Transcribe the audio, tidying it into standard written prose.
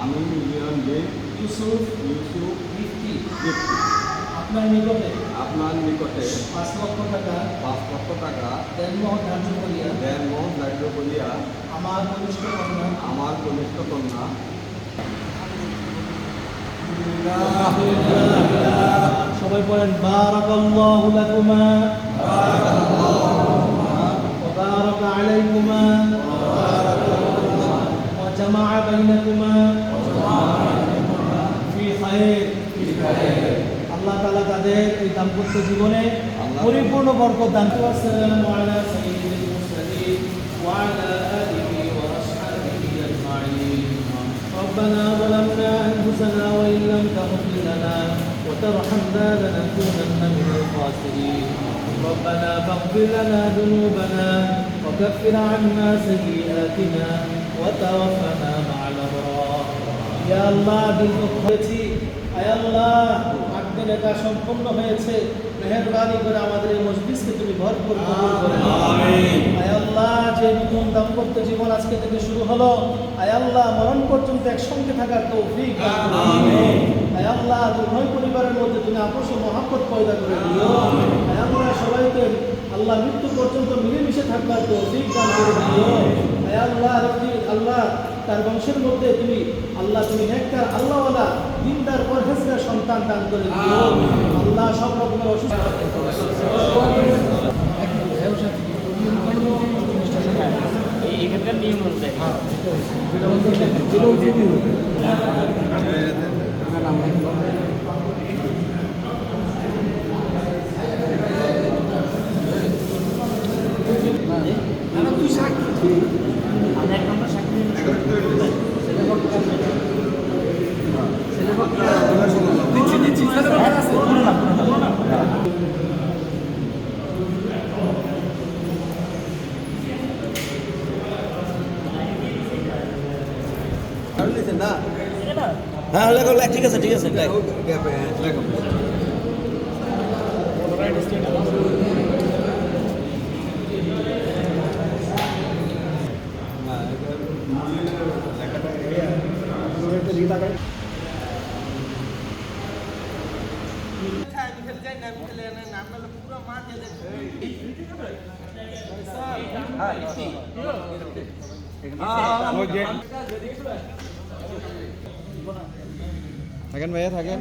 আমি মিলিয়ন গে ইউসুফ ইউসুফ গিফটি গিফটি আপনার নিকটে আপনার নিকটে 5 লক্ষ টাকা 5 লক্ষ টাকা দেনমোহর ধার্য করিয়া ধার্য করিয়া আমার কনিষ্ঠ কন্যা আমার কনিষ্ঠ কন্যা সবাই বলেন বারাকাল্লাহু লাকুমা ওয়া বারাকা আলাইকুমা ওয়া জামাআ বাইনাকুমা ফি খায়র আল্লাহ তাআলা তাদের এই দাম্পত্য জীবনে পরিপূর্ণ বরকত দান করুন। আসসালামু আলা সাইয়্যিদিল মুরসালিন ওয়া আলা আলিহি ওয়া আসহাবিহি আজমাইন। ربنا ظلمنا أنفسنا وإن لم تغفر لنا وترحمنا لنكونن من الخاسرين. ربنا فاغفر لنا ذنوبنا وكفر عنا سيئاتنا وتوفنا مع الأبرار. يا الله بالمخرجي আয় আল্লাহ আজকের এটা সম্পূর্ণ হয়েছে, মেহেরবানি করে আমাদের এই মজলিসকে তুমি ভরপুর কবুল করে নাও। আমিন। আয় আল্লাহ যে নতুন দাম্পত্য জীবন আজকে থেকে শুরু হলো, আয় আল্লাহ মরণ পর্যন্ত একসঙ্গে থাকার তৌফিক দান করো। আমিন। আয় আল্লাহ উভয় পরিবারের মধ্যে তুমি আপোষ ও মহব্বত পয়দা করে দিও। আয় আল্লাহ সবাইকে আল্লাহ মৃত্যু পর্যন্ত মিলেমিশে থাকবার তৌফিক দান করে দিও। আয় আল্লাহ আল্লাহ তার বংশের মধ্যে তুমি আল্লাহ তুমি নেককার আল্লাহওয়ালা দিনদার পরহেজগার সন্তান দান করে দিও। আল্লাহ সব রকমের অসুস্থ এখানকার নিয়ম অনুযায়ী আমি এক নম্বর সাক্ষী হ্যাঁ লেখো ঠিক আছে ঠিক আছে থাকেন ভাইয়া থাকেন।